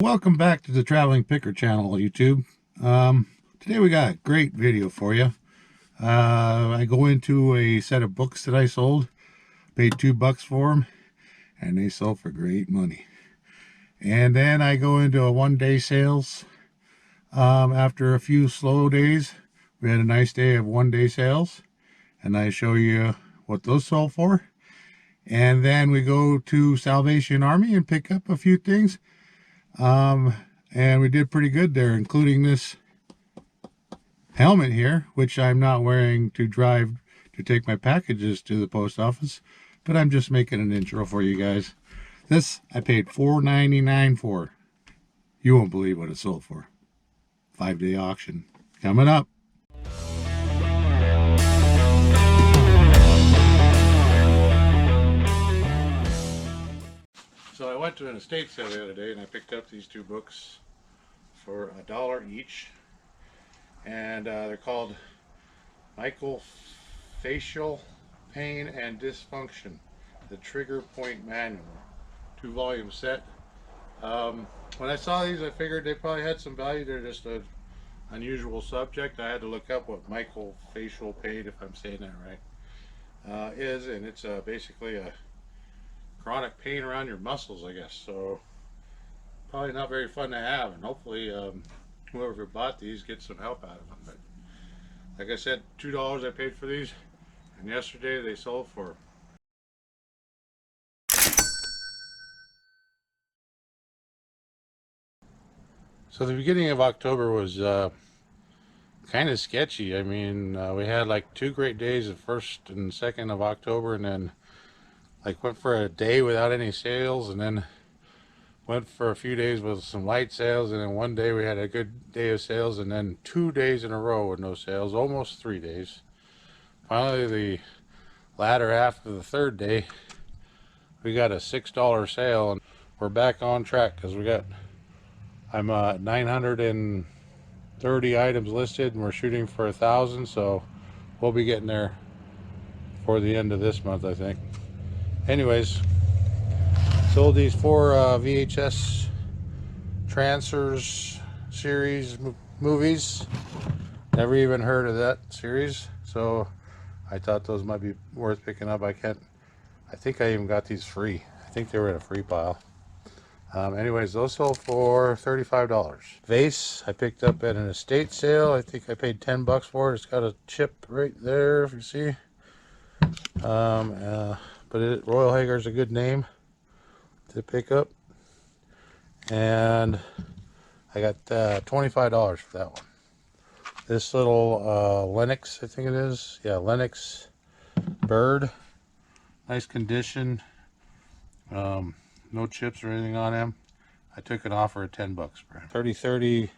Welcome back to the Traveling Picker channel, YouTube. Today we got a great video for you. I go into a set of books that I sold, paid $2 for them, and they sold for great money. And then I go into a one-day sales. After a few slow days, we had a nice day of one-day sales, and I show you what those sold for. And then we go to Salvation Army and pick up a few things. And we did pretty good there, including this helmet here, which I'm not wearing to drive to take my packages to the post office, but I'm just making an intro for you guys. This I paid $4.99 for. You won't believe what it sold for. 5-day auction coming up. So I went to an estate sale the other day and I picked up these two books for $1 each, and they're called Mycofacial Pain and Dysfunction, the Trigger Point Manual, 2-volume set. When I saw these, I figured they probably had some value. They're just an unusual subject. I had to look up what mycofacial pain, if I'm saying that right, is, and it's basically a chronic pain around your muscles, I guess. So probably not very fun to have, and hopefully whoever bought these gets some help out of them. But like I said, $2 I paid for these, and yesterday they sold for so the beginning of October was kind of sketchy. I mean, we had like 2 great days, the 1st and 2nd of October, and then like went for a day without any sales, and then went for a few days with some light sales, and then one day we had a good day of sales, and then 2 days in a row with no sales, almost 3 days. Finally, the latter half of the 3rd day, we got a $6 sale, and we're back on track because I'm 930 items listed, and we're shooting for 1,000, so we'll be getting there for the end of this month, I think. Anyways, sold these 4 VHS Trancers series movies. Never even heard of that series, so I thought those might be worth picking up. I think I even got these free. I think they were in a free pile. Anyways, those sold for $35. Vase I picked up at an estate sale. I think I paid $10 for it. It's got a chip right there, if you see. But Royal Hager's a good name to pick up, and I got $25 for that one. This little Lenox, I think it is, yeah, Lenox bird, nice condition, no chips or anything on him. I took an offer at $10 for him. 30-30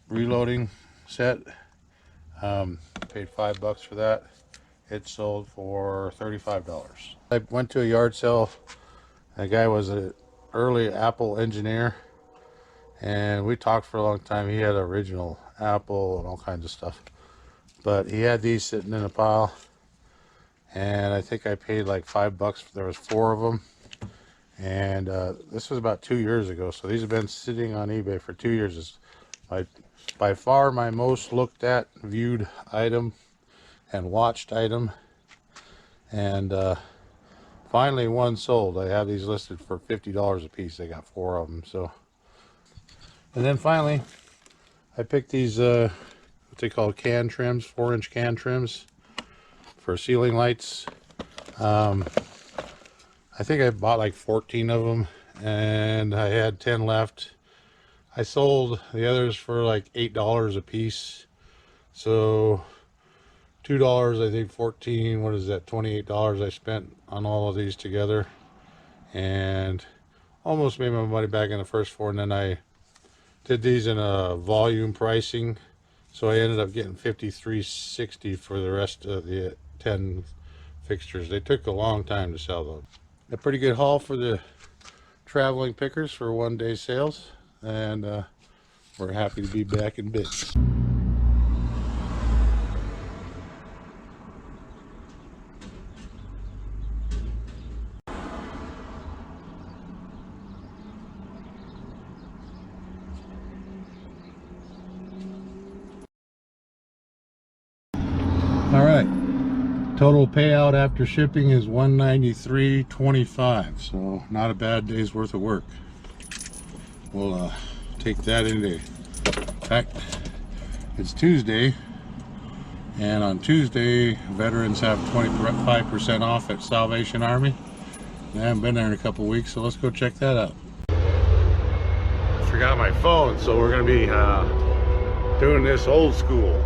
reloading set, paid $5 for that. It sold for $35. I went to a yard sale. The guy was an early Apple engineer, and we talked for a long time. He had original Apple and all kinds of stuff, but he had these sitting in a pile, and I think I paid like $5. There was 4 of them, and this was about 2 years ago, so these have been sitting on eBay for 2 years. It's by far my most looked at, viewed item and watched item, and finally one sold. I have these listed for $50 a piece. I got 4 of them. So, and then finally I picked these what they call can trims, 4-inch can trims for ceiling lights. I think I bought like 14 of them, and I had 10 left. I sold the others for like $8 a piece, so $2, I think 14, what is that, $28 I spent on all of these together, and almost made my money back in the first 4. And then I did these in a volume pricing, so I ended up getting $53.60 for the rest of the 10 fixtures. They took a long time to sell those. A pretty good haul for the traveling pickers for one-day sales, and we're happy to be back in business. Total payout after shipping is $193.25, so not a bad day's worth of work. We'll take that into fact. It's Tuesday, and on Tuesday veterans have 25% off at Salvation Army. I haven't been there in a couple weeks, so let's go check that out. I forgot my phone, so we're gonna be doing this old school.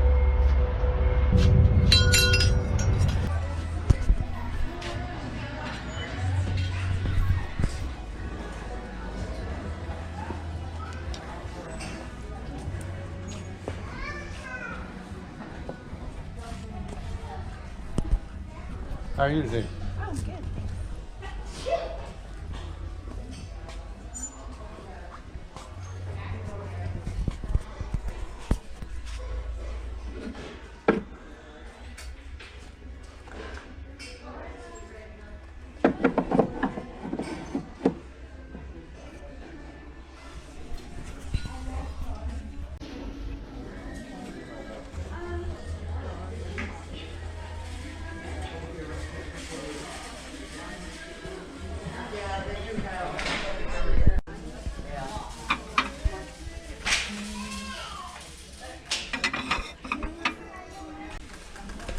How are you today? I'm good.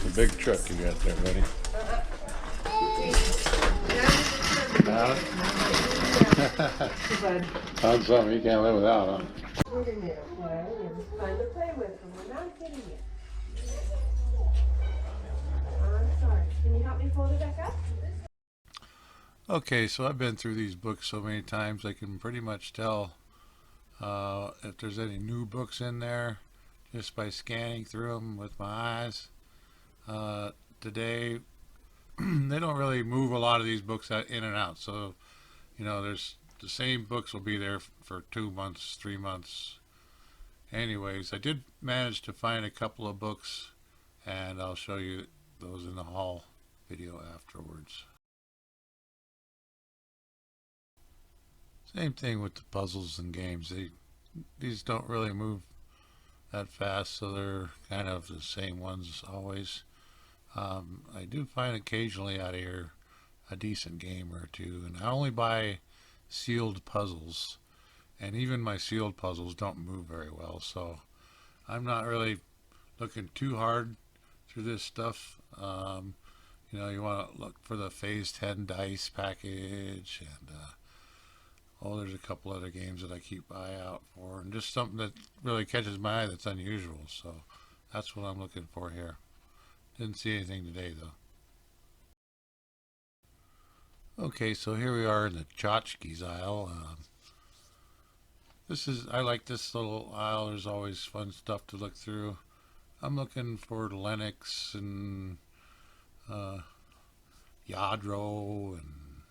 The big truck you got there, buddy. Found something you can't live without, huh? Look at there, okay? It's fun to play with, but we're not getting it. I'm sorry. Can you help me fold it back up? Okay, so I've been through these books so many times I can pretty much tell if there's any new books in there just by scanning through them with my eyes. Today they don't really move a lot of these books in and out, so you know there's the same books will be there for 2 months, 3 months. Anyways, I did manage to find a couple of books, and I'll show you those in the haul video afterwards. Same thing with the puzzles and games. These don't really move that fast, so they're kind of the same ones always. I do find occasionally out here a decent game or two, and I only buy sealed puzzles, and even my sealed puzzles don't move very well, so I'm not really looking too hard through this stuff. You know, you want to look for the Phase 10 dice package, and oh, there's a couple other games that I keep eye out for, and just something that really catches my eye that's unusual, so that's what I'm looking for here. Didn't see anything today though. Okay, so here we are in the tchotchkes aisle. I like this little aisle. There's always fun stuff to look through. I'm looking for Lennox and Yadro and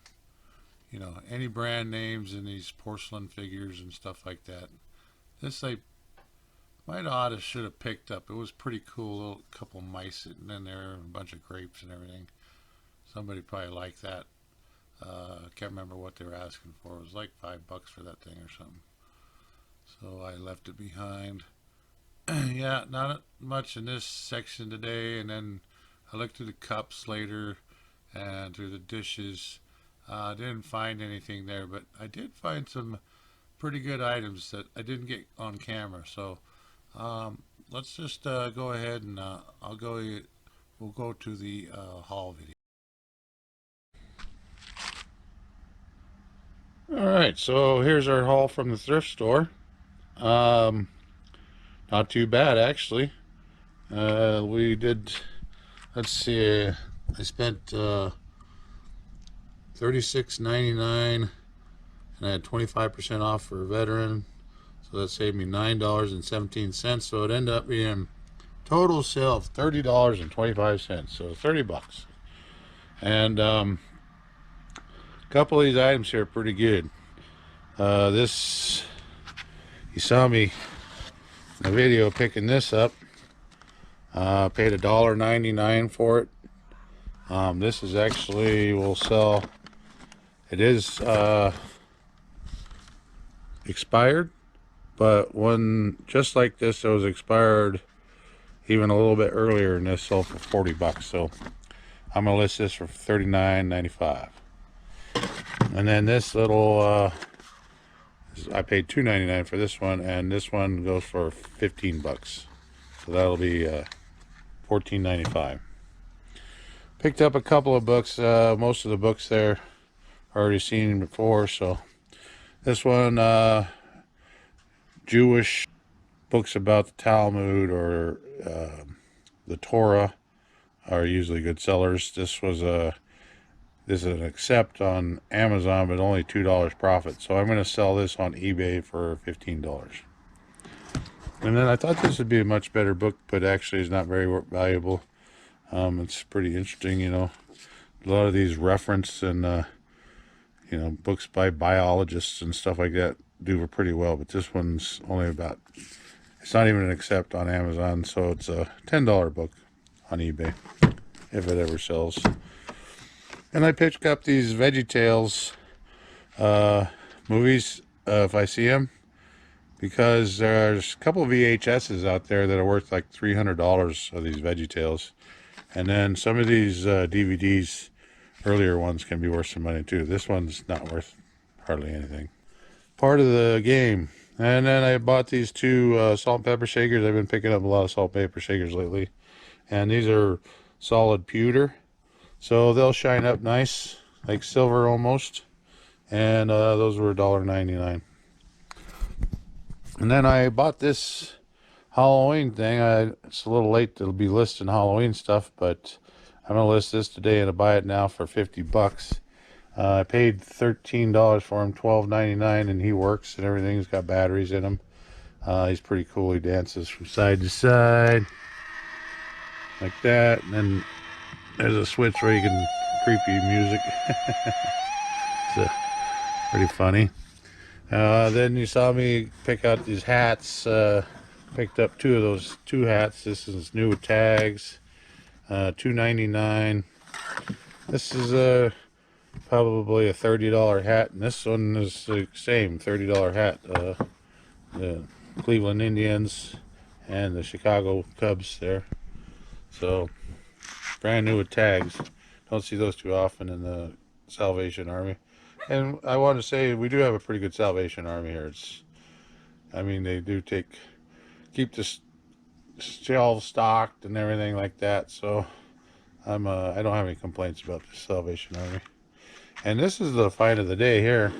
you know any brand names in these porcelain figures and stuff like that. This I might have should have picked up. It was pretty cool. A little couple mice sitting in there and a bunch of grapes and everything. Somebody probably liked that. I can't remember what they were asking for. It was like $5 for that thing or something. So I left it behind. Yeah, not much in this section today. And then I looked through the cups later and through the dishes. Didn't find anything there, but I did find some pretty good items that I didn't get on camera. So let's just go ahead and we'll go to the haul video. Alright, so here's our haul from the thrift store. Not too bad actually. We did, let's see, I spent $36.99 and I had 25% off for a veteran, so that saved me $9.17. So it ended up being total sale of $30.25, so $30. And a couple of these items here are pretty good. This, you saw me in the video picking this up. Paid $1.99 for it. This is actually will sell. It is expired, but one just like this that was expired even a little bit earlier, and this sold for $40. So I'm gonna list this for $39.95. And then this little I paid $2.99 for this one, and this one goes for 15 bucks. So that'll be $14.95. Picked up a couple of books. Most of the books there already seen before. So this one, Jewish books about the Talmud or the Torah are usually good sellers. This is an accept on Amazon, but only $2 profit. So I'm going to sell this on eBay for $15. And then I thought this would be a much better book, but actually it's not very valuable. It's pretty interesting, you know. A lot of these reference and you know, books by biologists and stuff like that do pretty well, but this one's only about, it's not even an accept on Amazon, so it's a $10 book on eBay if it ever sells. And I picked up these VeggieTales movies if I see them, because there's a couple of VHSs out there that are worth like $300 of these VeggieTales. And then some of these DVDs, earlier ones, can be worth some money too. This one's not worth hardly anything. Part of the game. And then I bought these two salt and pepper shakers. I've been picking up a lot of salt and pepper shakers lately. And these are solid pewter. So they'll shine up nice, like silver almost. And those were $1.99. And then I bought this Halloween thing. It's a little late to be listing Halloween stuff, but I'm gonna list this today and buy it now for 50 bucks. I paid $13 for him, $12.99, and he works and everything. He's got batteries in him. He's pretty cool. He dances from side to side like that, and then there's a switch where you can creepy music. It's pretty funny. Then you saw me pick out these hats. Picked up two hats. This is new with tags, $2.99. This is probably a $30 hat, and this one is the same $30 hat. The Cleveland Indians and the Chicago Cubs there. So brand new with tags. Don't see those too often in the Salvation Army. And I want to say we do have a pretty good Salvation Army here. I mean, they do keep the shelves stocked and everything like that. So I don't have any complaints about the Salvation Army. And this is the find of the day here.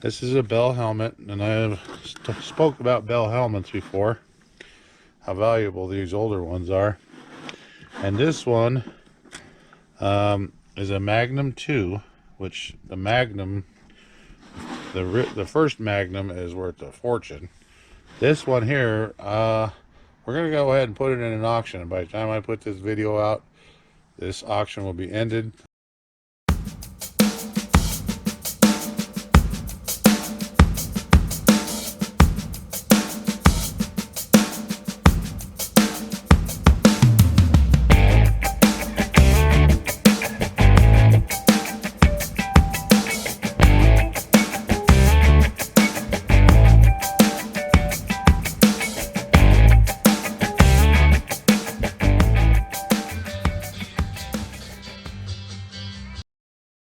This is a Bell helmet, and I've spoke about Bell helmets before, how valuable these older ones are. And this one is a Magnum 2, which the Magnum, the first Magnum is worth a fortune. This one here, we're going to go ahead and put it in an auction. And by the time I put this video out, this auction will be ended.